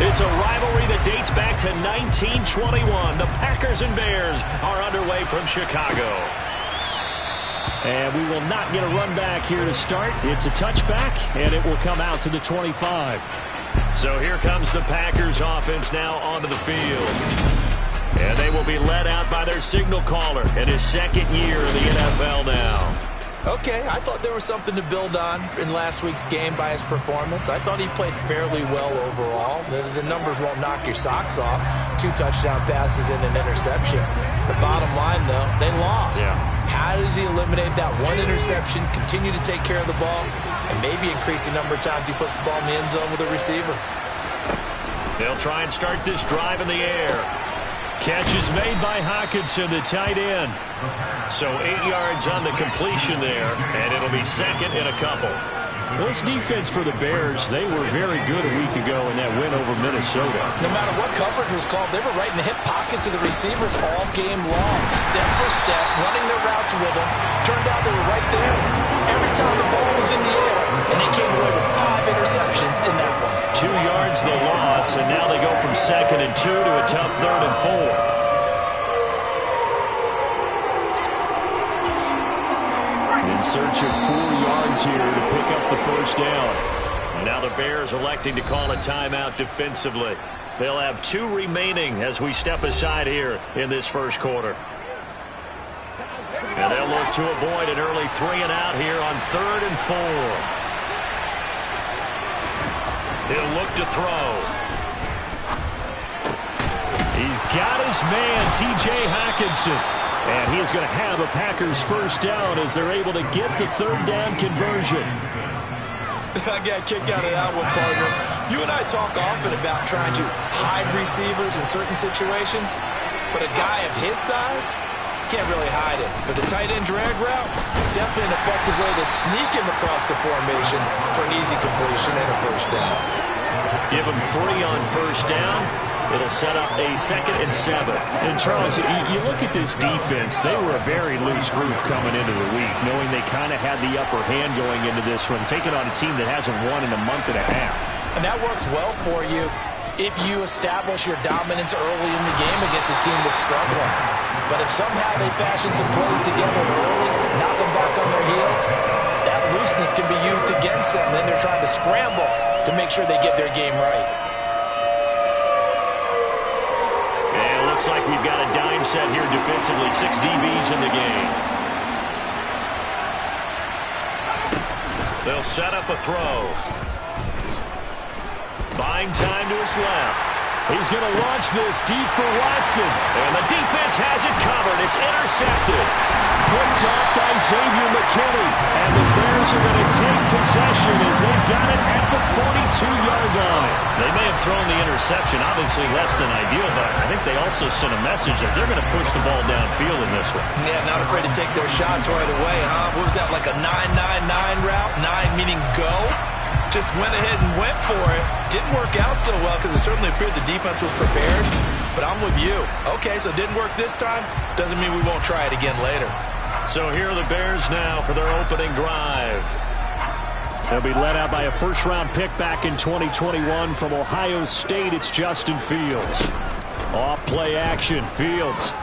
It's a rivalry that dates back to 1921. The Packers and Bears are underway from Chicago. And we will not get a run back here to start. It's a touchback, and it will come out to the 25. So here comes the Packers offense now onto the field. And they will be led out by their signal caller in his second year in the NFL now. Okay, I thought there was something to build on in last week's game by his performance. I thought he played fairly well overall. The numbers won't knock your socks off. 2 touchdown passes and an interception. The bottom line, though, they lost. Yeah. How does he eliminate that one interception, continue to take care of the ball, and maybe increase the number of times he puts the ball in the end zone with a receiver? They'll try and start this drive in the air. Catch is made by Hockenson, the tight end. So 8 yards on the completion there, and it'll be second and a couple. Well, this defense for the Bears, they were very good a week ago in that win over Minnesota. No matter what coverage was called, they were right in the hip pockets of the receivers all game long, step for step, running their routes with them. Turned out they were right there every time the ball was in the air, and they came away with 5 interceptions in that one. 2 yards the loss, and now they go from 2nd and 2 to a tough 3rd and 4. In search of 4 yards here to pick up the first down. And now the Bears electing to call a timeout defensively. They'll have 2 remaining as we step aside here in this first quarter. And they'll look to avoid an early 3 and out here on 3rd and 4. He'll look to throw. He's got his man, T.J. Hockenson. And he is going to have a Packers first down as they're able to get the 3rd down conversion. I got a kick out of that one, partner. You and I talk often about trying to hide receivers in certain situations, but a guy of his size can't really hide it. But the tight end drag route, definitely an effective way to sneak him across the formation for an easy completion and a first down. Give him 3 on first down. It'll set up a 2nd and 7. And, Charles, you look at this defense, they were a very loose group coming into the week, knowing they kind of had the upper hand going into this one, taking on a team that hasn't won in a month and a half. And that works well for you if you establish your dominance early in the game against a team that's struggling. But if somehow they fashion some plays together early, knock them back on their heels, that looseness can be used against them. Then they're trying to scramble to make sure they get their game right. Looks like we've got a dime set here defensively. 6 DBs in the game. They'll set up a throw. Buying time to his left. He's going to launch this deep for Watson. And the defense has it covered. It's intercepted. Picked off by Xavier McKinney. And the Bears are going to take possession as they've got it at the 42-yard line. They may have thrown the interception, obviously less than ideal, but I think they also sent a message that they're going to push the ball downfield in this one. Yeah, not afraid to take their shots right away, huh? What was that, like a 9-9-9 route? 9 meaning go? Just went ahead and went for it. Didn't work out so well because it certainly appeared the defense was prepared. But I'm with you. Okay, so it didn't work this time. Doesn't mean we won't try it again later. So here are the Bears now for their opening drive. They'll be led out by a first-round pick back in 2021 from Ohio State. It's Justin Fields. Off play action, Fields.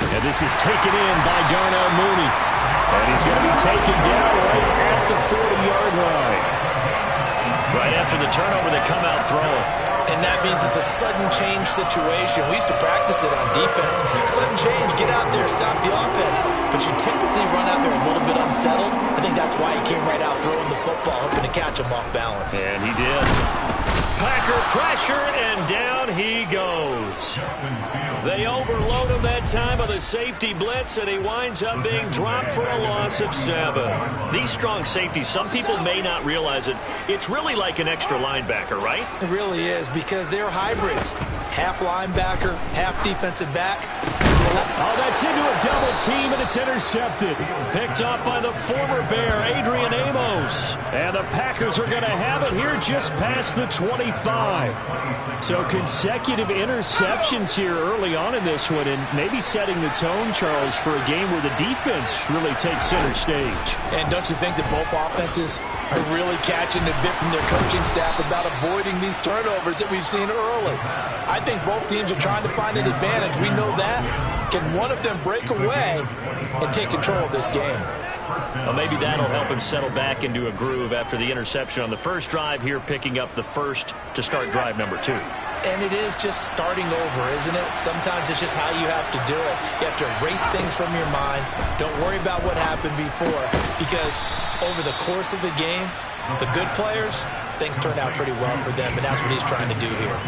And this is taken in by Darnell Mooney. And he's going to be taken down right at the 40-yard line. Right after the turnover, they come out throwing. And that means it's a sudden change situation. We used to practice it on defense. Sudden change, get out there, stop the offense. But you typically run out there a little bit unsettled. I think that's why he came right out throwing the football, hoping to catch him off balance. And he did. Packer pressure, and down he goes. They overload him that time with a safety blitz, and he winds up being dropped for a loss of 7. These strong safeties, some people may not realize it. It's really like an extra linebacker, right? It really is, because they're hybrids. Half linebacker, half defensive back. Oh, that's into a double team, and it's intercepted. Picked up by the former Bear, Adrian Amos. And the Packers are going to have it here just past the 25. So consecutive interceptions here early on in this one, and maybe setting the tone, Charles, for a game where the defense really takes center stage. And don't you think that both offenses are really catching the bit from their coaching staff about avoiding these turnovers that we've seen early. I think both teams are trying to find an advantage. We know that. Can one of them break away and take control of this game? Well, maybe that'll help him settle back into a groove after the interception on the first drive here, picking up the first to start drive number 2. And it is just starting over, isn't it? Sometimes it's just how you have to do it. You have to erase things from your mind. Don't worry about what happened before, because over the course of the game, the good players, things turn out pretty well for them, and that's what he's trying to do here.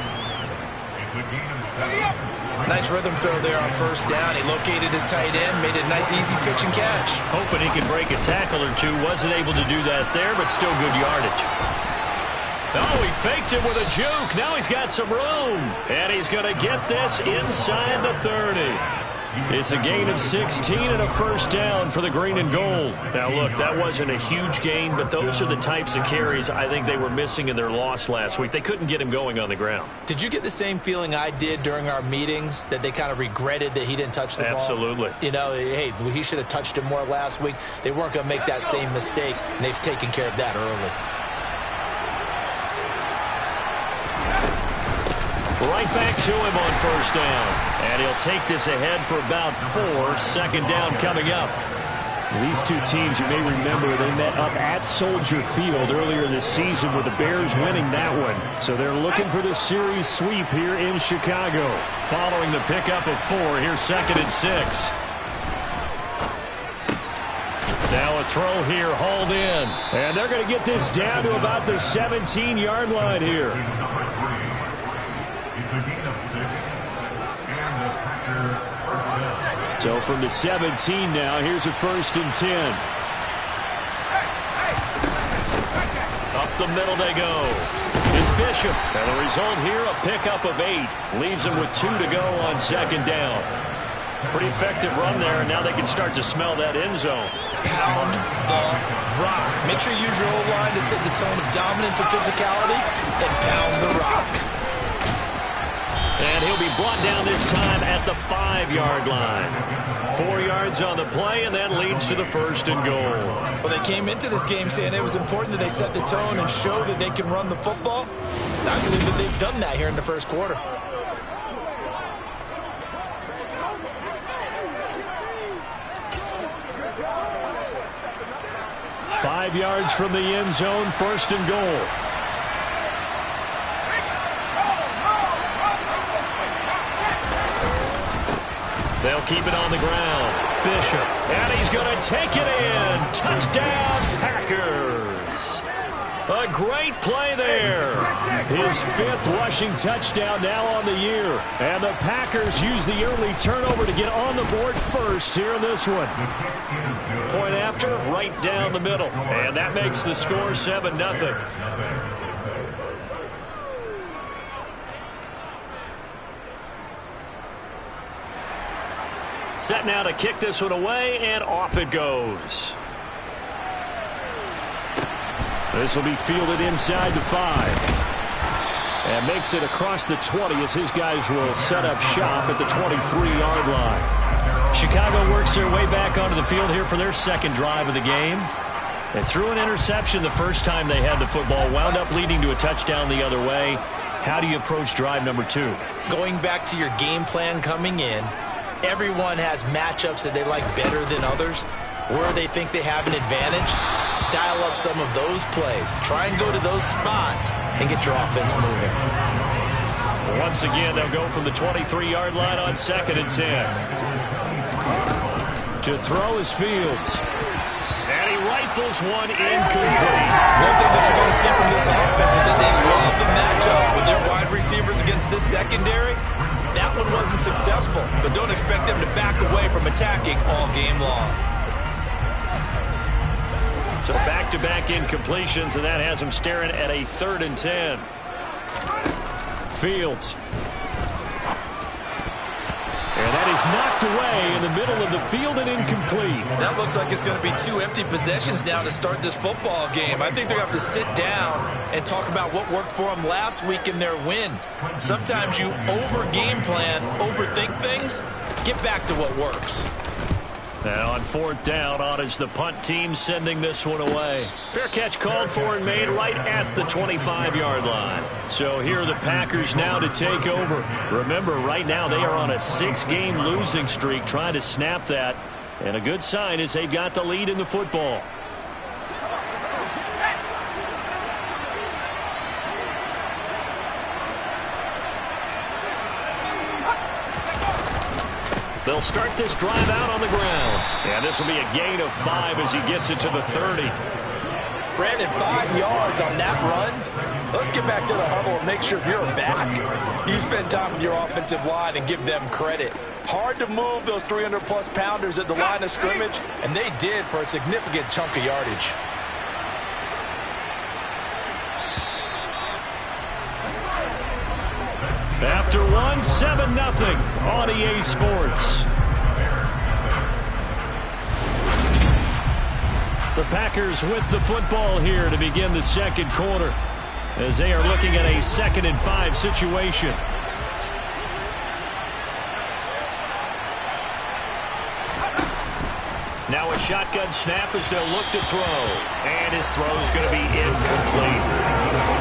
Nice rhythm throw there on first down. He located his tight end, made a nice easy pitch and catch. Hoping he could break a tackle or two. Wasn't able to do that there, but still good yardage. Oh, he faked it with a juke. Now he's got some room. And he's going to get this inside the 30. It's a gain of 16 and a first down for the green and gold. Now, look, that wasn't a huge gain, but those are the types of carries I think they were missing in their loss last week. They couldn't get him going on the ground. Did you get the same feeling I did during our meetings, that they kind of regretted that he didn't touch the ball? Absolutely. You know, hey, he should have touched it more last week. They weren't going to make that same mistake, and they've taken care of that early. Right back to him on first down. And he'll take this ahead for about 4. Second down coming up. These two teams, you may remember, they met up at Soldier Field earlier this season with the Bears winning that one. So they're looking for the series sweep here in Chicago. Following the pickup of 4, here's 2nd and 6. Now a throw here, hauled in. And they're going to get this down to about the 17-yard line here. So from the 17 now, here's a 1st and 10. Up the middle they go. It's Bishop. And the result here, a pickup of 8. Leaves him with 2 to go on second down. Pretty effective run there, and now they can start to smell that end zone. Pound the rock. Make sure you use your O-line to set the tone of dominance and physicality, and pound the rock. And he'll be brought down this time at the 5-yard line. 4 yards on the play, and that leads to the 1st and goal. Well, they came into this game saying it was important that they set the tone and show that they can run the football. I believe that they've done that here in the first quarter. Five yards from the end zone, 1st and goal. They'll keep it on the ground. Bishop. And he's going to take it in. Touchdown, Packers. A great play there. His 5th rushing touchdown now on the year. And the Packers use the early turnover to get on the board first here in this one. Point after, right down the middle. And that makes the score 7-0. Set now to kick this one away, and off it goes. This will be fielded inside the 5. And makes it across the 20 as his guys will set up shop at the 23-yard line. Chicago works their way back onto the field here for their 2nd drive of the game. They threw an interception the first time they had the football, wound up leading to a touchdown the other way. How do you approach drive number 2? Going back to your game plan coming in, everyone has matchups that they like better than others, where they think they have an advantage. Dial up some of those plays. Try and go to those spots and get your offense moving. Once again, they'll go from the 23-yard line on 2nd and 10. To throw is Fields. And he rifles one incomplete. One thing that you're going to see from this offense is that they love the matchup with their wide receivers against this secondary. That one wasn't successful, but don't expect them to back away from attacking all game long. So back-to-back incompletions, and that has them staring at a 3rd and 10. Fields. And that is knocked away in the middle of the field and incomplete. That looks like it's going to be 2 empty possessions now to start this football game. I think they're going to have to sit down and talk about what worked for them last week in their win. Sometimes you over-game plan, overthink things. Get back to what works. And on fourth down, on is the punt team sending this one away. Fair catch called for and made right at the 25-yard line. So here are the Packers now to take over. Remember, right now they are on a 6-game losing streak, trying to snap that. And a good sign is they've got the lead in the football. They'll start this drive out on the ground. And this will be a gain of 5 as he gets it to the 30. Brandon, 5 yards on that run. Let's get back to the huddle and make sure you're back. You spend time with your offensive line and give them credit. Hard to move those 300-plus pounders at the line of scrimmage, and they did for a significant chunk of yardage. After one, 7-0 on EA Sports. The Packers with the football here to begin the second quarter as they are looking at a 2nd and 5 situation. Now a shotgun snap as they'll look to throw. And his throw is going to be incomplete.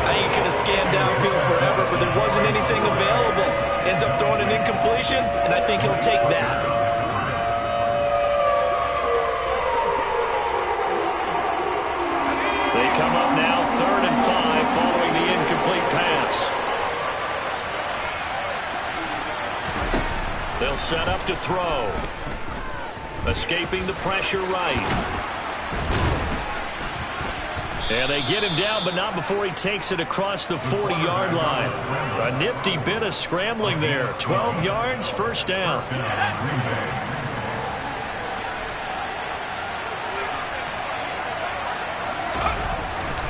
I think he could have scanned downfield forever, but there wasn't anything available. Ends up throwing an incompletion, and I think he'll take that. They come up now 3rd and 5 following the incomplete pass. They'll set up to throw. Escaping the pressure right. And they get him down, but not before he takes it across the 40-yard line. A nifty bit of scrambling there. 12 yards, first down.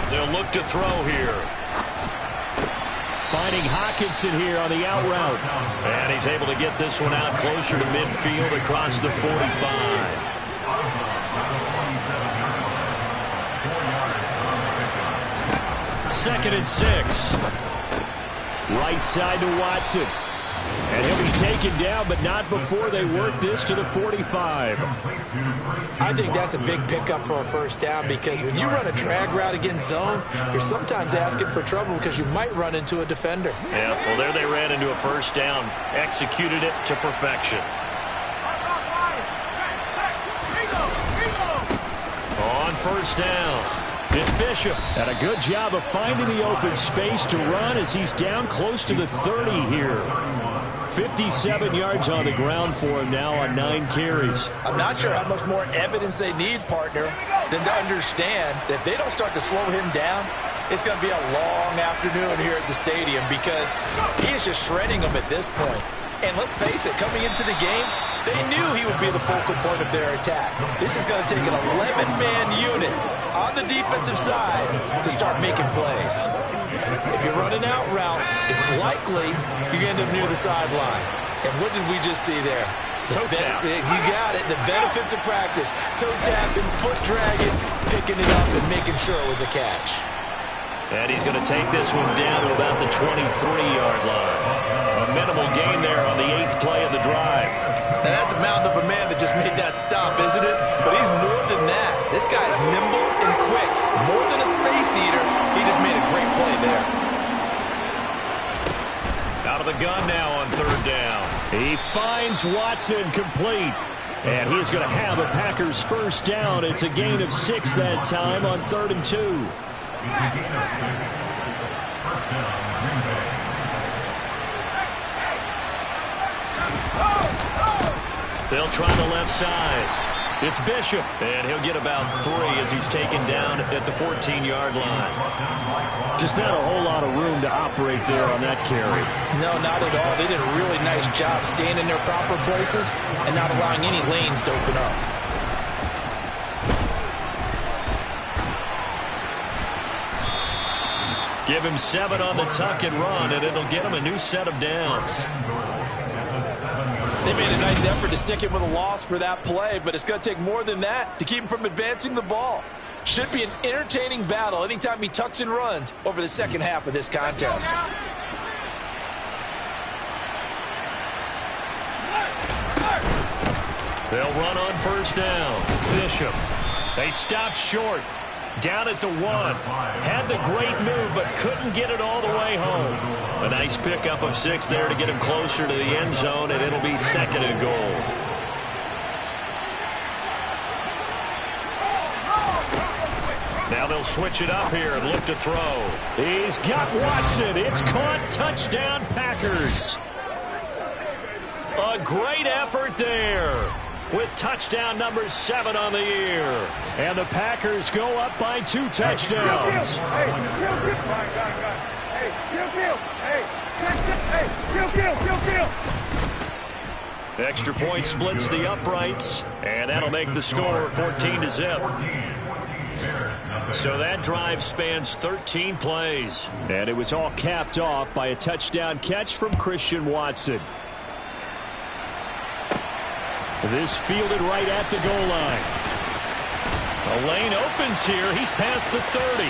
They'll look to throw here. Finding Hockenson here on the out route. And he's able to get this one out closer to midfield across the 45. Second and 6. Right side to Watson. And he'll be taken down, but not before they work this to the 45. I think that's a big pickup for a first down because when you run a drag route against zone, you're sometimes asking for trouble because you might run into a defender. Yeah, well, there they ran into a first down. Executed it to perfection. On first down. It's Bishop. And a good job of finding the open space to run as he's down close to the 30 here. 57 yards on the ground for him now on 9 carries. I'm not sure how much more evidence they need, partner, than to understand that if they don't start to slow him down, it's going to be a long afternoon here at the stadium because he is just shredding them at this point. And let's face it, coming into the game, they knew he would be the focal point of their attack. This is going to take an 11-man unit on the defensive side to start making plays. If you're running out route, it's likely you end up near the sideline. And what did we just see there? Toe tap. You got it. The benefits of practice. Toe tapping, foot dragging, picking it up and making sure it was a catch. And he's going to take this one down to about the 23-yard line. A minimal gain there on the 8th play of the drive. Now that's a mountain of a man that just made that stop, isn't it? But he's more than that. This guy's nimble and quick. More than a space eater. He just made a great play there. Out of the gun now on 3rd down. He finds Watson complete. And he's going to have a Packers first down. It's a gain of 6 that time on 3rd and 2. They'll try the left side. It's Bishop, and he'll get about 3 as he's taken down at the 14-yard line. Just not a whole lot of room to operate there on that carry. No, not at all. They did a really nice job staying in their proper places and not allowing any lanes to open up. Give him 7 on the tuck and run, and it'll get him a new set of downs. They made a nice effort to stick him with a loss for that play, but it's going to take more than that to keep him from advancing the ball. Should be an entertaining battle anytime he tucks and runs over the second half of this contest. They'll run on first down. Bishop. They stopped short. Down at the 1. Had the great move, but couldn't get it all the way home. A nice pickup of 6 there to get him closer to the end zone, and it'll be 2nd and goal. Now they'll switch it up here and look to throw. He's got Watson. It's caught. Touchdown, Packers. A great effort there, with touchdown number 7 on the year. And the Packers go up by 2 touchdowns. Extra point splits the uprights, and that'll make the score 14-0. So that drive spans 13 plays. And it was all capped off by a touchdown catch from Christian Watson. This fielded right at the goal line. A lane opens here. He's past the 30.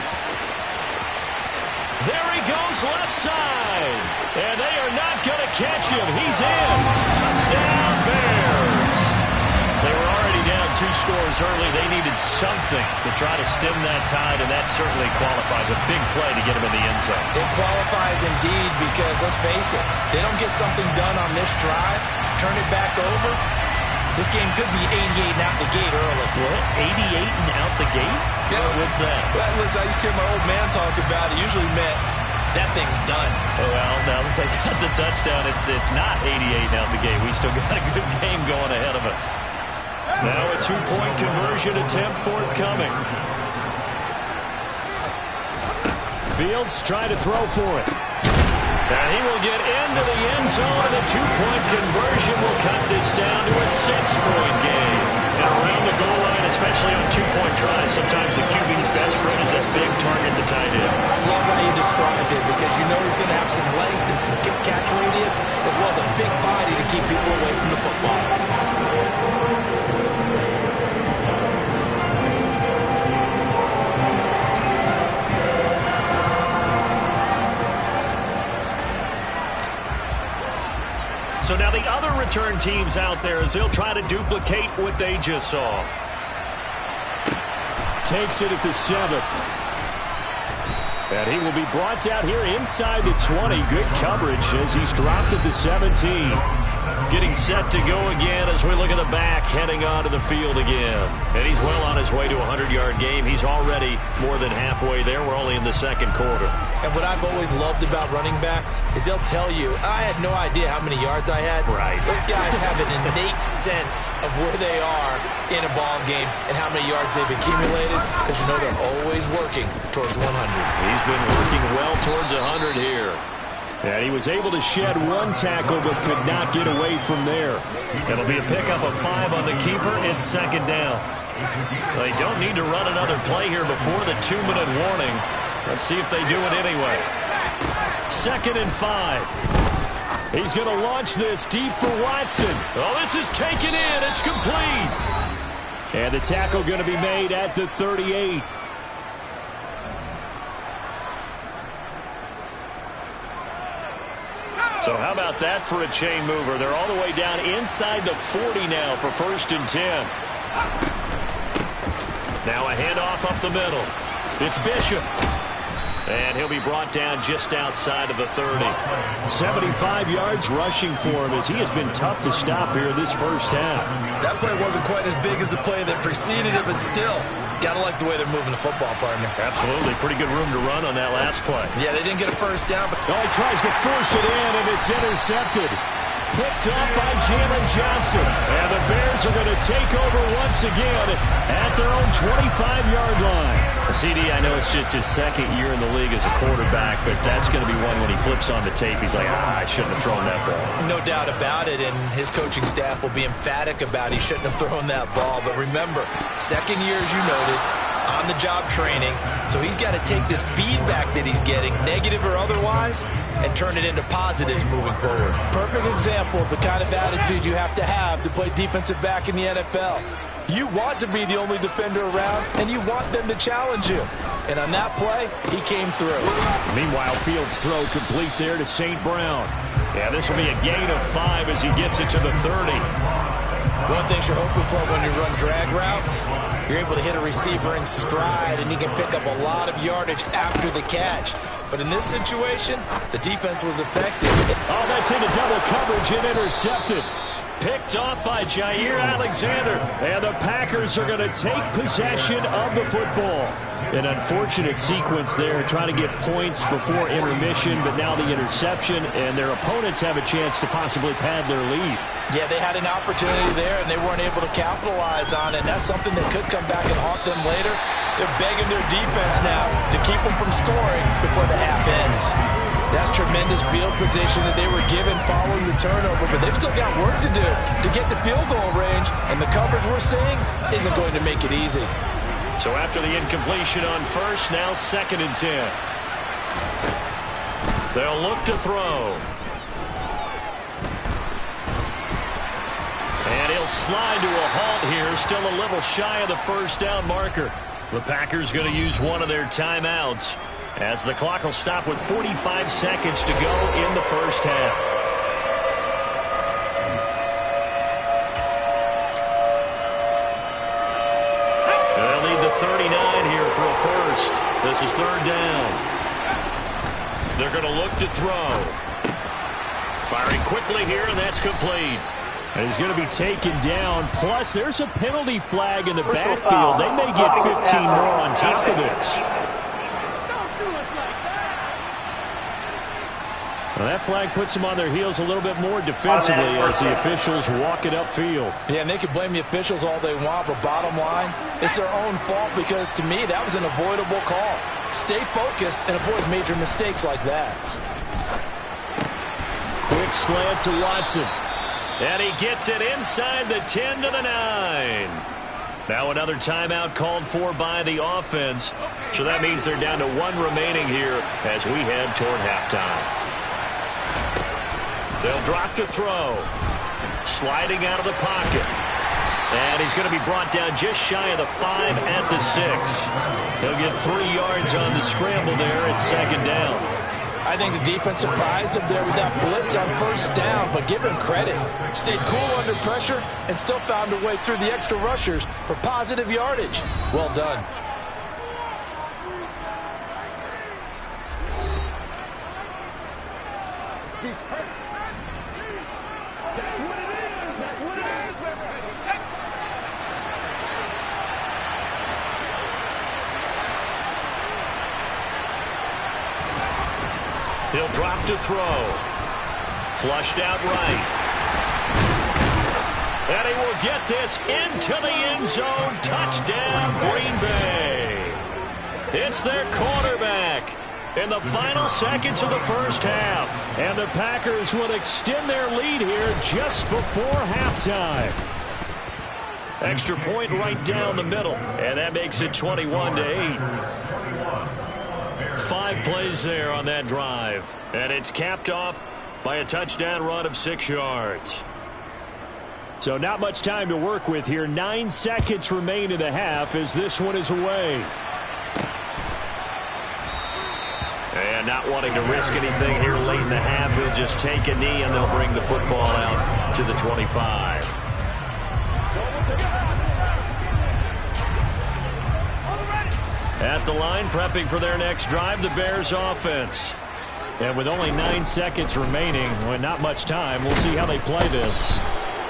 There he goes left side. And they are not going to catch him. He's in. Touchdown, Bears. They were already down 2 scores early. They needed something to try to stem that tide, and that certainly qualifies. A big play to get him in the end zone. It qualifies indeed because, let's face it, they don't get something done on this drive, turn it back over. This game could be 88 and out the gate early. What? 88 and out the gate? Yeah. What's that? Well, listen, I used to hear my old man talk about it. Usually meant that thing's done. Well, now that they got the touchdown, it's not 88 and out the gate. We still got a good game going ahead of us. Now a 2-point conversion attempt forthcoming. Fields trying to throw for it. And he will get into the end zone, and a 2-point conversion will cut this down to a 6-point game. And around the goal line, especially on 2-point tries, sometimes the QB's best friend is that big target, the tight end. I love how you described it because you know he's going to have some length and some catch radius as well as a big body to keep people away from the football. So now the other return teams out there as they'll try to duplicate what they just saw. Takes it at the 7. And he will be brought down here inside the 20. Good coverage as he's dropped at the 17. Getting set to go again as we look at the back, heading onto the field again. And he's well on his way to a 100-yard game. He's already more than halfway there. We're only in the 2nd quarter. And what I've always loved about running backs is they'll tell you, I had no idea how many yards I had. Right. Those guys have an innate sense of where they are in a ball game and how many yards they've accumulated because you know they're always working towards 100. He's been working well towards 100 here. And he was able to shed 1 tackle but could not get away from there. It'll be a pickup of 5 on the keeper. It's 2nd down. They don't need to run another play here before the 2-minute warning. Let's see if they do it anyway. 2nd and 5. He's going to launch this deep for Watson. Oh, this is taken in. It's complete. And the tackle going to be made at the 38. So how about that for a chain mover? They're all the way down inside the 40 now for 1st and 10. Now a handoff up the middle. It's Bishop. And he'll be brought down just outside of the 30. 75 yards rushing for him as he has been tough to stop here this first half. That play wasn't quite as big as the play that preceded it, but still, gotta like the way they're moving the football, partner. Absolutely. Pretty good room to run on that last play. Yeah, they didn't get a first down, but he tries to force it in, and it's intercepted. Picked up by Jalen Johnson. And the Bears are going to take over once again at their own 25-yard line. CD, I know it's just his 2nd year in the league as a quarterback, but that's going to be one when he flips on the tape. He's like, I shouldn't have thrown that ball. No doubt about it, and his coaching staff will be emphatic about he shouldn't have thrown that ball. But remember, 2nd year, as you noted, on-the-job training, so he's got to take this feedback that he's getting, negative or otherwise, and turn it into positives moving forward. Perfect example of the kind of attitude you have to play defensive back in the NFL. You want to be the only defender around, and you want them to challenge you. And on that play, he came through. Meanwhile, Fields' throw complete there to St. Brown. Yeah, this will be a gain of 5 as he gets it to the 30. One thing you're hoping for when you run drag routes, you're able to hit a receiver in stride, and he can pick up a lot of yardage after the catch. But in this situation, the defense was effective. Oh, that's into double coverage and intercepted. Picked off by Jair Alexander. And the Packers are going to take possession of the football. An unfortunate sequence there, trying to get points before intermission, but now the interception, and their opponents have a chance to possibly pad their lead. Yeah, they had an opportunity there, and they weren't able to capitalize on it. And that's something that could come back and haunt them later. They're begging their defense now to keep them from scoring before the half ends. That's tremendous field position that they were given following the turnover, but they've still got work to do to get to field goal range, and the coverage we're seeing isn't going to make it easy. So after the incompletion on first, now 2nd and 10. They'll look to throw. And he'll slide to a halt here, still a little shy of the first down marker. The Packers going to use one of their timeouts as the clock will stop with 45 seconds to go in the first half. They'll need the 39 here for a first. This is 3rd down. They're going to look to throw. Firing quickly here, and that's complete. And he's going to be taken down. Plus, there's a penalty flag in the backfield. They may get 15 more on top of this. Well, that flag puts them on their heels a little bit more defensively as the officials walk it upfield. Yeah, and they can blame the officials all they want, but bottom line, it's their own fault because, to me, that was an avoidable call. Stay focused and avoid major mistakes like that. Quick slant to Watson. And he gets it inside the 10 to the 9. Now another timeout called for by the offense. So that means they're down to 1 remaining here as we head toward halftime. They'll drop to throw. Sliding out of the pocket. And he's going to be brought down just shy of the 5 at the 6. He'll get 3 yards on the scramble there at 2nd down. I think the defense surprised him there with that blitz on first down, but give him credit. Stayed cool under pressure and still found a way through the extra rushers for positive yardage. Well done. He'll drop to throw. Flushed out right. And he will get this into the end zone. Touchdown, Green Bay. It's their quarterback in the final seconds of the first half. And the Packers will extend their lead here just before halftime. Extra point right down the middle. And that makes it 21-8. 5 plays there on that drive. And it's capped off by a touchdown run of 6 yards. So not much time to work with here. 9 seconds remain in the half as this one is away. And not wanting to risk anything here late in the half, he'll just take a knee and they'll bring the football out to the 25. At the line, prepping for their next drive, the Bears offense. And with only 9 seconds remaining, well, not much time, we'll see how they play this.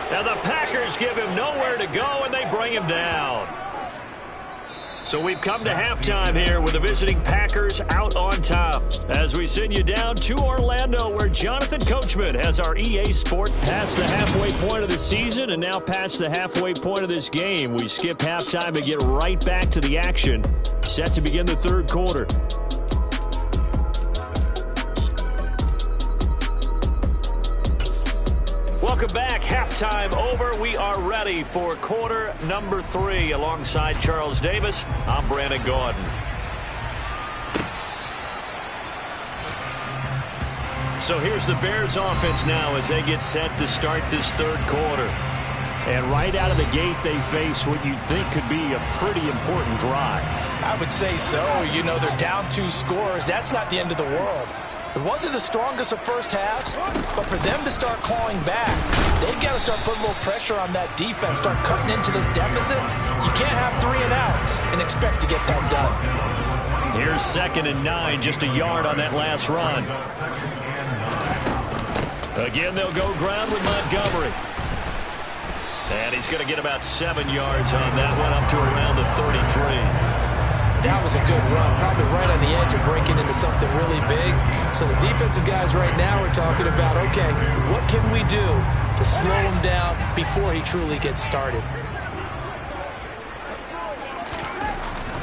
Now the Packers give him nowhere to go, and they bring him down. So we've come to halftime here with the visiting Packers out on top. As we send you down to Orlando, where Jonathan Coachman has our EA Sport past the halfway point of the season and now past the halfway point of this game. We skip halftime and get right back to the action. Set to begin the third quarter. Welcome back. Halftime over. We are ready for quarter number 3. Alongside Charles Davis, I'm Brandon Gaudin. So here's the Bears offense now as they get set to start this third quarter. And right out of the gate, they face what you'd think could be a pretty important drive. I would say so. You know, they're down 2 scores. That's not the end of the world. It wasn't the strongest of first halves, but for them to start clawing back, they've got to start putting a little pressure on that defense, start cutting into this deficit. You can't have 3 and outs and expect to get that done. Here's 2nd and 9, just a yard on that last run. Again, they'll go ground with Montgomery. And he's going to get about 7 yards on that one, up to around the 33. That was a good run, probably right on the edge of breaking into something really big. So the defensive guys right now are talking about, okay, what can we do to slow him down before he truly gets started?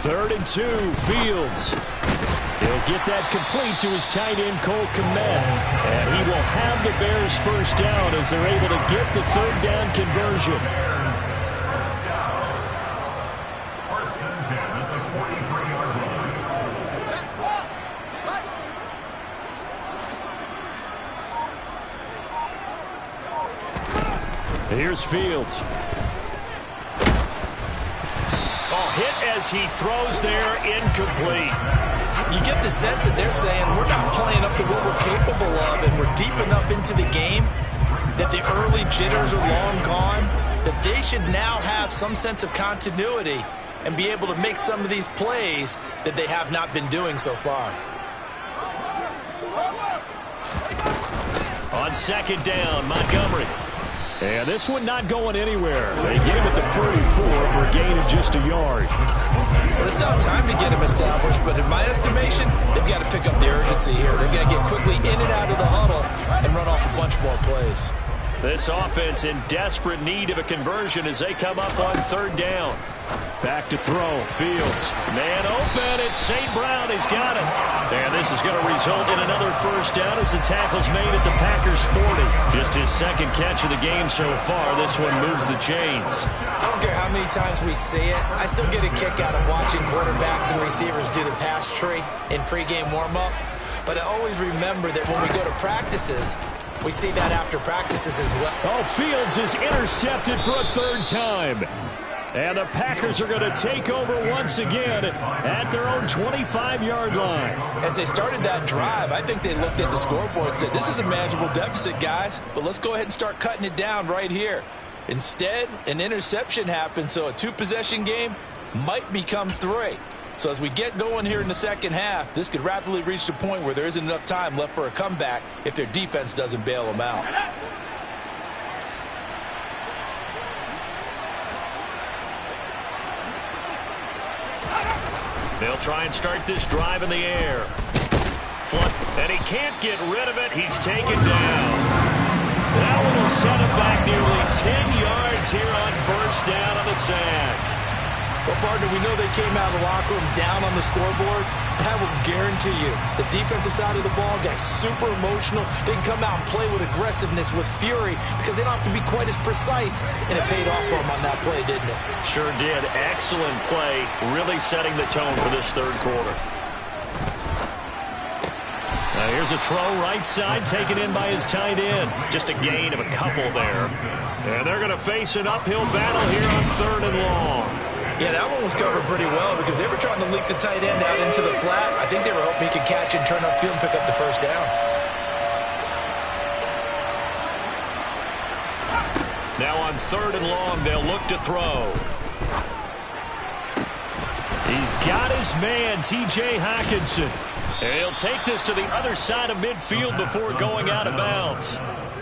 3rd and 2, Fields. He'll get that complete to his tight end, Cole Kmet. And he will have the Bears first down as they're able to get the 3rd down conversion. Here's Fields. Oh, hit as he throws there, incomplete. You get the sense that they're saying we're not playing up to what we're capable of, and we're deep enough into the game that the early jitters are long gone, that they should now have some sense of continuity and be able to make some of these plays that they have not been doing so far. On 2nd down, Montgomery. And this one not going anywhere. They get him at the 44 for a gain of just a yard. Well, they still have time to get him established, but in my estimation, they've got to pick up the urgency here. They've got to get quickly in and out of the huddle and run off a bunch more plays. This offense in desperate need of a conversion as they come up on 3rd down. Back to throw. Fields. Man open. It's St. Brown. He's got it. And this is going to result in another first down as the tackle's made at the Packers' 40. Just his 2nd catch of the game so far. This one moves the chains. I don't care how many times we see it. I still get a kick out of watching quarterbacks and receivers do the pass tree in pregame warm-up. But I always remember that when we go to practices, we see that after practices as well. Oh, Fields is intercepted for a 3rd time. And the Packers are going to take over once again at their own 25-yard line. As they started that drive, I think they looked at the scoreboard and said, this is a manageable deficit, guys, but let's go ahead and start cutting it down right here. Instead, an interception happened, so a 2-possession game might become 3. So as we get going here in the 2nd half, this could rapidly reach the point where there isn't enough time left for a comeback if their defense doesn't bail them out. They'll try and start this drive in the air. And he can't get rid of it. He's taken down. That one will set him back nearly 10 yards here on 1st down on the sack. Well, partner, we know they came out of the locker room down on the scoreboard, but I will guarantee you the defensive side of the ball got super emotional. They can come out and play with aggressiveness, with fury, because they don't have to be quite as precise, and it paid off for them on that play, didn't it? Sure did. Excellent play, really setting the tone for this 3rd quarter. Now here's a throw right side, taken in by his tight end. Just a gain of a couple there. And they're going to face an uphill battle here on 3rd and long. Yeah, that one was covered pretty well because they were trying to leak the tight end out into the flat. I think they were hoping he could catch and turn upfield and pick up the 1st down. Now on 3rd and long, they'll look to throw. He's got his man, T.J. Hockenson. And he'll take this to the other side of midfield before going out of bounds.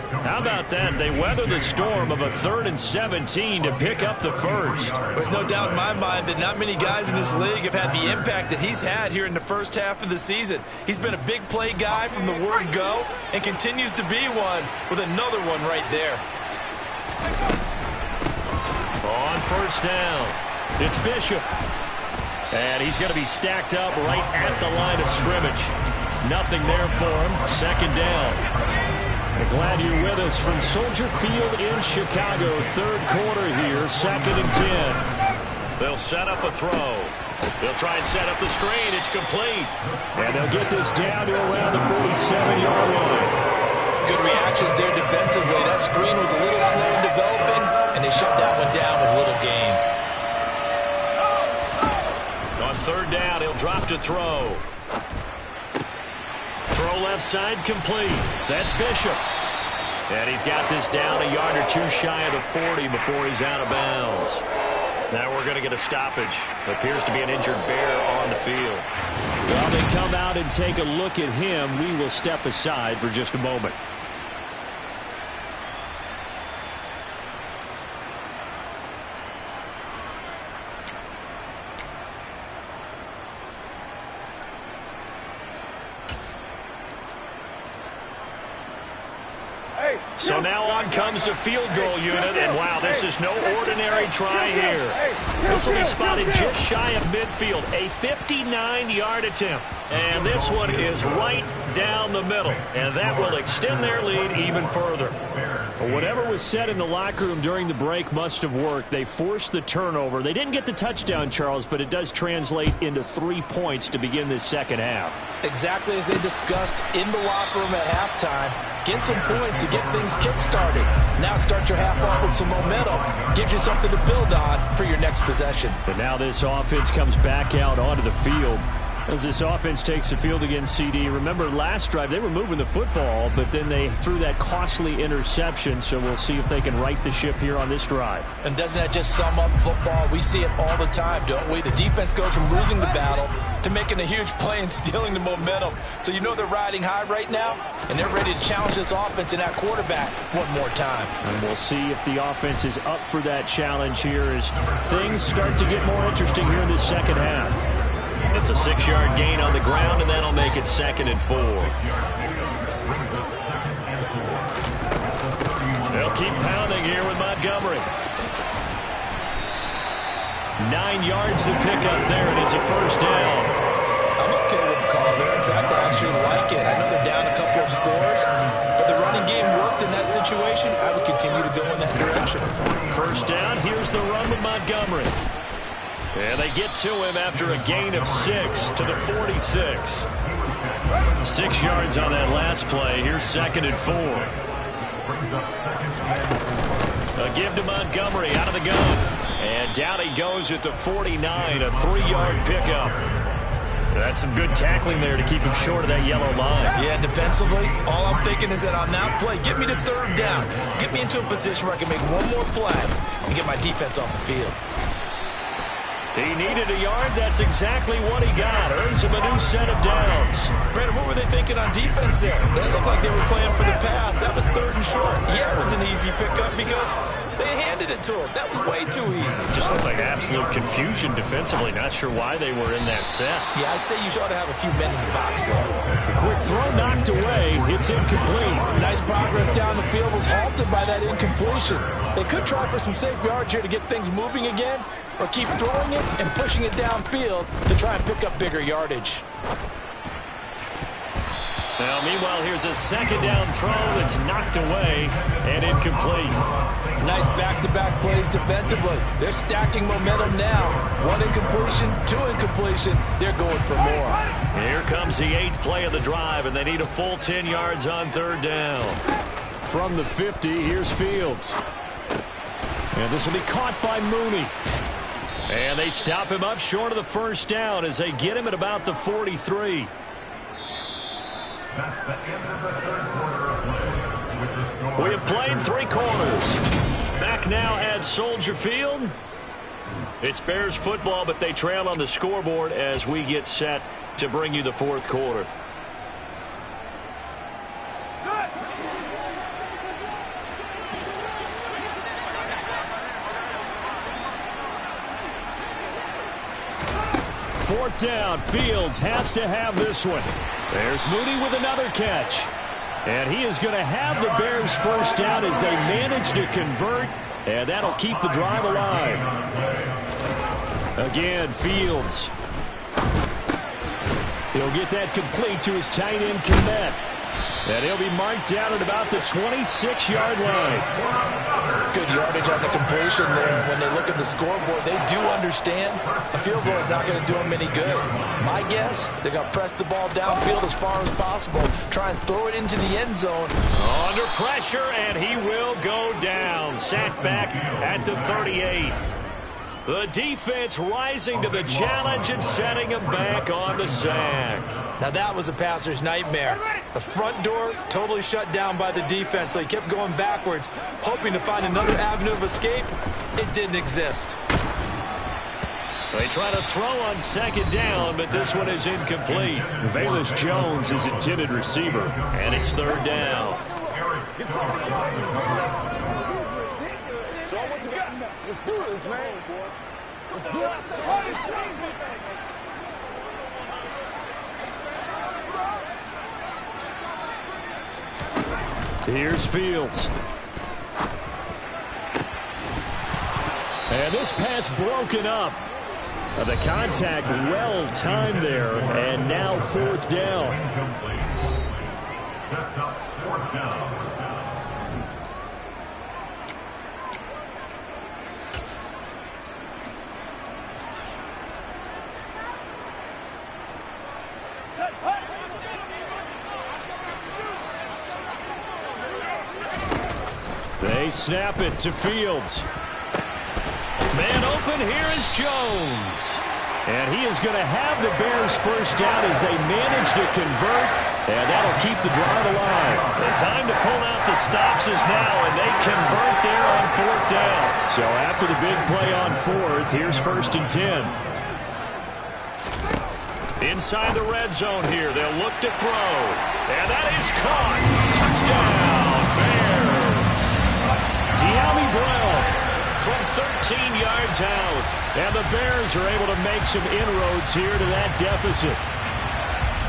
How about that? They weather the storm of a 3rd and 17 to pick up the 1st. There's no doubt in my mind that not many guys in this league have had the impact that he's had here in the 1st half of the season. He's been a big play guy from the word go and continues to be one with another one right there. On 1st down, it's Bishop. And he's going to be stacked up right at the line of scrimmage. Nothing there for him. 2nd down. We're glad you're with us from Soldier Field in Chicago. 3rd quarter here, 2nd and 10. They'll set up a throw. They'll try and set up the screen. It's complete. And they'll get this down to around the 47-yard line. Good reactions there defensively. That screen was a little slow in developing, and they shut that one down with little gain. On 3rd down, he'll drop to throw. Throw left side, complete. That's Bishop. And he's got this down a yard or two shy of the 40 before he's out of bounds. Now we're going to get a stoppage. Appears to be an injured Bear on the field. Well, they come out and take a look at him. We will step aside for just a moment. So now on comes the field goal unit, and wow, this is no ordinary try here. This will be spotted just shy of midfield, a 59-yard attempt. And this one is right down the middle, and that will extend their lead even further. Well, whatever was said in the locker room during the break must have worked. They forced the turnover. They didn't get the touchdown, Charles, but it does translate into 3 points to begin this second half. Exactly as they discussed in the locker room at halftime. Get some points to get things kick-started. Now start your half off with some momentum. Gives you something to build on for your next possession. And now this offense comes back out onto the field. As this offense takes the field against CD, remember last drive they were moving the football, but then they threw that costly interception, so we'll see if they can right the ship here on this drive. And doesn't that just sum up football? We see it all the time, don't we? The defense goes from losing the battle to making a huge play and stealing the momentum. So you know they're riding high right now, and they're ready to challenge this offense and that quarterback one more time. And we'll see if the offense is up for that challenge here as things start to get more interesting here in this second half. It's a 6-yard gain on the ground, and that'll make it 2nd and 4. They'll keep pounding here with Montgomery. 9 yards to pick up there, and it's a first down. I'm okay with the call there. In fact, I actually like it. I know they're down a couple of scores, but the running game worked in that situation. I would continue to go in that direction. First down, here's the run with Montgomery. And they get to him after a gain of 6 to the 46. 6 yards on that last play. Here's 2nd and 4. A give to Montgomery out of the gun. And down he goes at the 49, a 3-yard pickup. That's some good tackling there to keep him short of that yellow line. Yeah, defensively, all I'm thinking is that on that play, get me to 3rd down. Get me into a position where I can make one more play and get my defense off the field. He needed a yard. That's exactly what he got. Earns him a new set of downs. Brandon, what were they thinking on defense there? They looked like they were playing for the pass. That was 3rd and short. Yeah, it was an easy pickup because they handed it to him. That was way too easy. Just looked like absolute confusion defensively. Not sure why they were in that set. Yeah, I'd say you ought to have a few men in the box there. The quick throw knocked away. It's incomplete. Nice progress down the field was halted by that incompletion. They could try for some safe yards here to get things moving again, or keep throwing it and pushing it downfield to try and pick up bigger yardage. Now, meanwhile, here's a 2nd down throw that's knocked away and incomplete. Nice back-to-back plays defensively. They're stacking momentum now. 1 incompletion, 2 incompletion. They're going for more. Here comes the 8th play of the drive, and they need a full 10 yards on 3rd down. From the 50, here's Fields. And this will be caught by Mooney. And they stop him up short of the first down as they get him at about the 43. That's the end of the 3rd quarter with the score. We have played 3 quarters. Back now at Soldier Field. It's Bears football, but they trail on the scoreboard as we get set to bring you the 4th quarter. Fourth down. Fields has to have this one. There's Mooney with another catch. And he is going to have the Bears first down as they manage to convert. And that'll keep the drive alive. Again, Fields. He'll get that complete to his tight end, Kmet. And he'll be marked down at about the 26-yard line. Good yardage on the completion there. When they look at the scoreboard, they do understand a field goal is not going to do them any good. My guess, they're going to press the ball downfield as far as possible, try and throw it into the end zone. Under pressure, and he will go down. Sacked back at the 38. The defense rising to the challenge and setting him back on the sack. Now that was a passer's nightmare. The front door totally shut down by the defense, so he kept going backwards, hoping to find another avenue of escape. It didn't exist. They try to throw on second down, but this one is incomplete. Velus Jones is intended receiver. And it's third down. Show what you got. Let's do this, man. Let's do it. Here's Fields. And this pass broken up. The contact well timed there, and now fourth down. Incomplete. Sets up fourth down. They snap it to Fields. Man open, here is Jones. And he is going to have the Bears first down as they manage to convert, and that'll keep the drive alive. The time to pull out the stops is now, and they convert there on fourth down. So after the big play on fourth, here's 1st and 10. Inside the red zone here, they'll look to throw. And that is caught. Touchdown, Bears. De'Ami Brown from 13 yards out. And the Bears are able to make some inroads here to that deficit.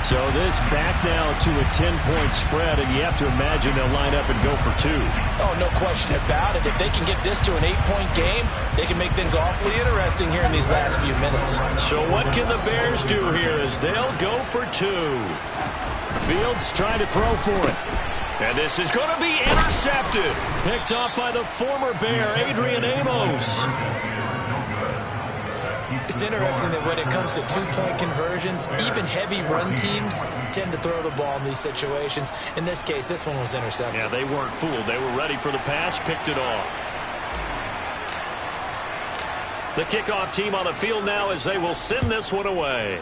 So this back now to a 10-point spread, and you have to imagine they'll line up and go for 2. Oh, no question about it. If they can get this to an 8-point game, they can make things awfully interesting here in these last few minutes. So what can the Bears do here as they'll go for 2? Fields trying to throw for it. And this is going to be intercepted. Picked off by the former Bear, Adrian Amos. It's interesting that when it comes to two-point conversions, even heavy run teams tend to throw the ball in these situations. In this case, this one was intercepted. Yeah, they weren't fooled. They were ready for the pass, picked it off. The kickoff team on the field now as they will send this one away.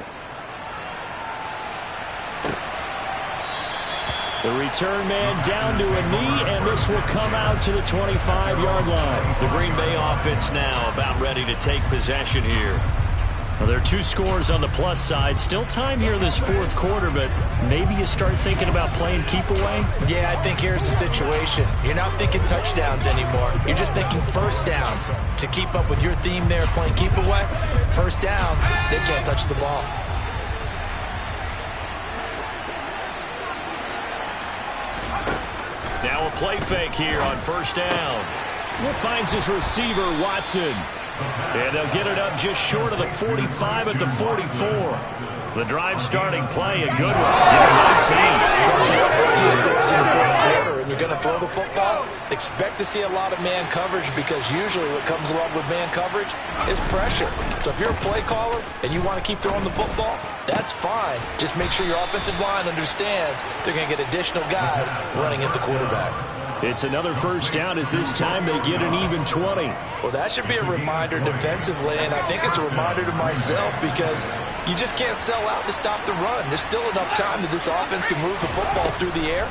The return man down to a knee, and this will come out to the 25-yard line. The Green Bay offense now about ready to take possession here. Well, there are 2 scores on the plus side. Still time here in this fourth quarter, but maybe you start thinking about playing keep away? Yeah, I think here's the situation. You're not thinking touchdowns anymore. You're just thinking first downs. To keep up with your theme there, playing keep away, first downs, they can't touch the ball. Now a play fake here on first down. What finds his receiver, Watson. And they'll get it up just short of the 45 at the 44. The drive starting play, a good one. Two scores in the fourth quarter, and you're going to throw the football. Expect to see a lot of man coverage because usually what comes along with man coverage is pressure. So if you're a play caller and you want to keep throwing the football, that's fine. Just make sure your offensive line understands they're going to get additional guys running at the quarterback. It's another first down as this time they get an even 20. Well, that should be a reminder defensively, and I think it's a reminder to myself because you just can't sell out to stop the run. There's still enough time that this offense can move the football through the air,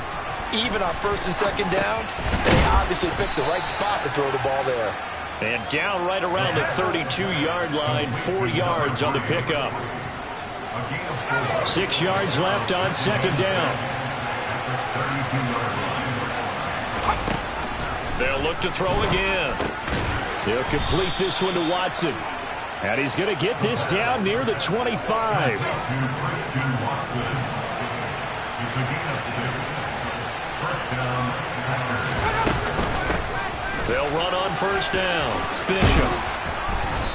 even on first and second downs. They obviously picked the right spot to throw the ball there. And down right around the 32-yard line, 4 yards on the pickup. 6 yards left on second down. They'll look to throw again. They'll complete this one to Watson. And he's going to get this down near the 25. They'll run on first down. Bishop.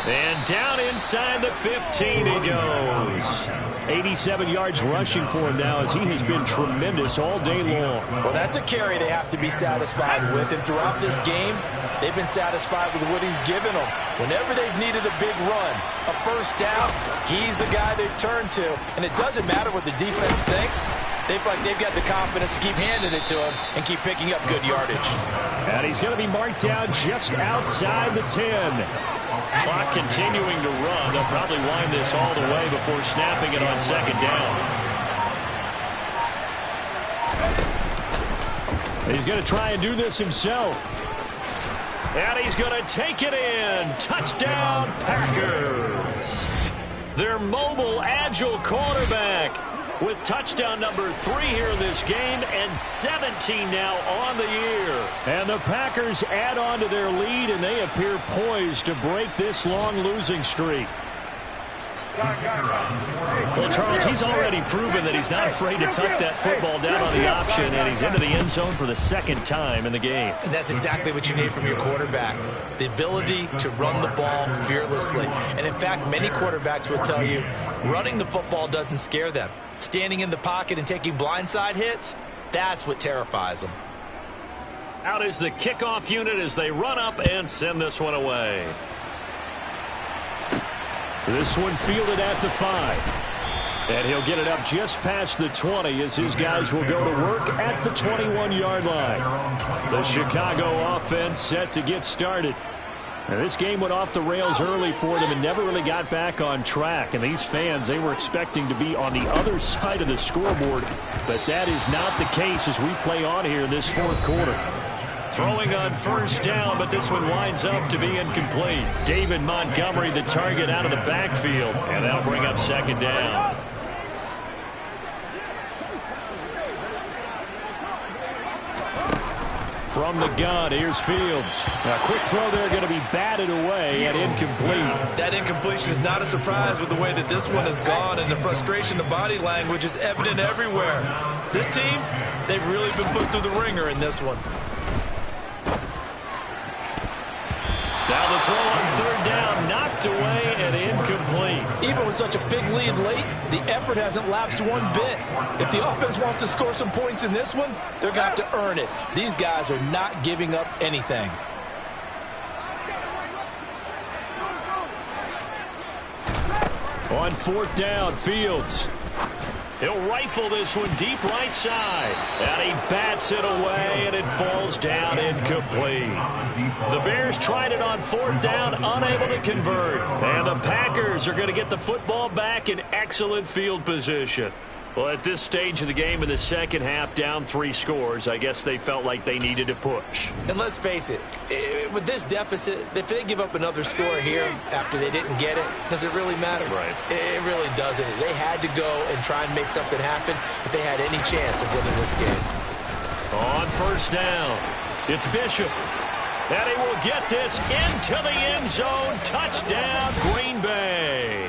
And down inside the 15 he goes. 87 yards rushing for him now as he has been tremendous all day long. Well, that's a carry they have to be satisfied with. And throughout this game, they've been satisfied with what he's given them. Whenever they've needed a big run, a first down, he's the guy they turn to. And it doesn't matter what the defense thinks. They feel like they've got the confidence to keep handing it to him and keep picking up good yardage. And he's going to be marked down just outside the 10. Clock continuing to run. They'll probably wind this all the way before snapping it on second down. He's going to try and do this himself. And he's going to take it in. Touchdown, Packers. Their mobile, agile quarterback with touchdown number 3 here in this game and 17 now on the year. And the Packers add on to their lead, and they appear poised to break this long losing streak. Well, Charles, he's already proven that he's not afraid to tuck that football down on the option, and he's into the end zone for the second time in the game. And that's exactly what you need from your quarterback, the ability to run the ball fearlessly. And, in fact, many quarterbacks will tell you running the football doesn't scare them. Standing in the pocket and taking blindside hits, that's what terrifies them. Out is the kickoff unit as they run up and send this one away. This one fielded at the 5. And he'll get it up just past the 20 as his guys will go to work at the 21-yard line. The Chicago offense set to get started. And this game went off the rails early for them and never really got back on track. And these fans, they were expecting to be on the other side of the scoreboard. But that is not the case as we play on here in this fourth quarter. Throwing on first down, but this one winds up to be incomplete. David Montgomery, the target out of the backfield. And that'll bring up second down. From the gun, here's Fields. A quick throw there going to be batted away and incomplete. That incompletion is not a surprise with the way that this one has gone, and the frustration of body language is evident everywhere. This team, they've really been put through the ringer in this one. Now the throw on third down, knocked away and incomplete. Even with such a big lead late, the effort hasn't lapsed one bit. If the offense wants to score some points in this one, they're going to have to earn it. These guys are not giving up anything. On fourth down, Fields. He'll rifle this one deep right side. And he bats it away, and it falls down incomplete. The Bears tried it on fourth down, unable to convert. And the Packers are going to get the football back in excellent field position. Well, at this stage of the game in the second half, down 3 scores, I guess they felt like they needed to push. And let's face it, with this deficit, if they give up another score here after they didn't get it, does it really matter? Right. It really doesn't. They had to go and try and make something happen if they had any chance of winning this game. On first down, it's Bishop. And he will get this into the end zone. Touchdown, Green Bay.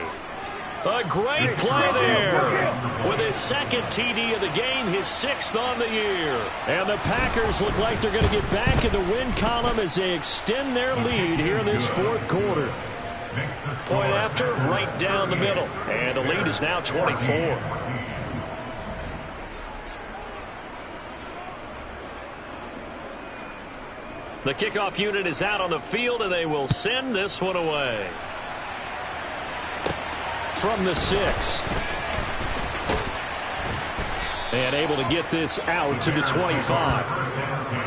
A great play there. With his second TD of the game, his 6th on the year. And the Packers look like they're going to get back in the win column as they extend their lead here in this fourth quarter. Point after, right down the middle. And the lead is now 24. The kickoff unit is out on the field, and they will send this one away. From the 6. And able to get this out to the 25.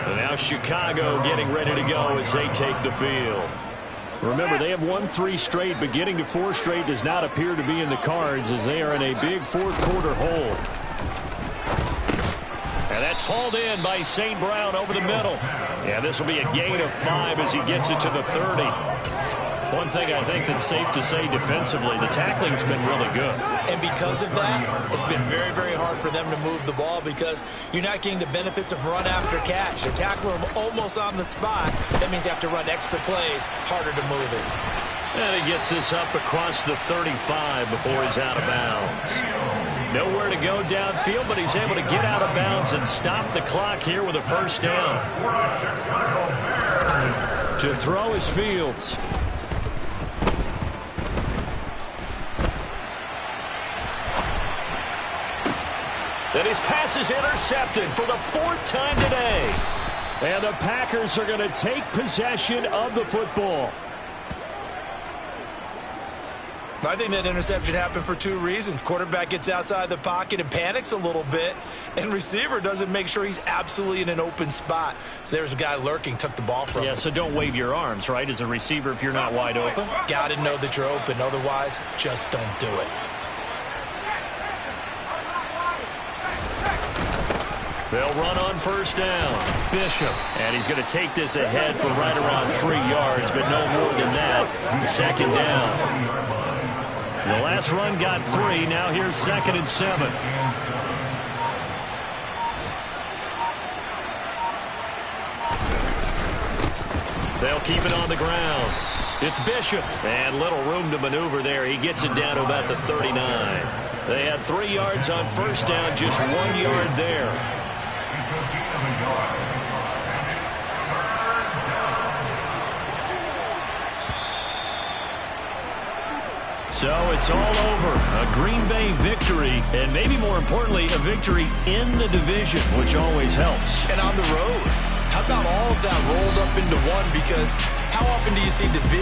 And now Chicago getting ready to go as they take the field. Remember, they have won 3 straight, but getting to 4 straight does not appear to be in the cards as they are in a big fourth quarter hole. And that's hauled in by St. Brown over the middle. Yeah, this will be a gain of 5 as he gets it to the 30. One thing I think that's safe to say defensively, the tackling's been really good. And because of that, it's been very, very hard for them to move the ball because you're not getting the benefits of run after catch. They're tackling them almost on the spot. That means you have to run extra plays, harder to move it. And he gets this up across the 35 before he's out of bounds. Nowhere to go downfield, but he's able to get out of bounds and stop the clock here with a first down. To throw is Fields. And his pass is intercepted for the 4th time today. And the Packers are going to take possession of the football. I think that interception happened for two reasons. Quarterback gets outside the pocket and panics a little bit, and receiver doesn't make sure he's absolutely in an open spot. So there's a guy lurking, took the ball from him. Yeah, so don't wave your arms, right, as a receiver if you're not wide open. Got to know that you're open. Otherwise, just don't do it. They'll run on first down. Bishop. And he's going to take this ahead for right around 3 yards, but no more than that. Second down. The last run got 3. Now here's 2nd and 7. They'll keep it on the ground. It's Bishop. And little room to maneuver there. He gets it down to about the 39. They had 3 yards on first down, just 1 yard there. So it's all over. A Green Bay victory, and maybe more importantly, a victory in the division, which always helps. And on the road. How about all of that rolled up into one? Because how often do you see division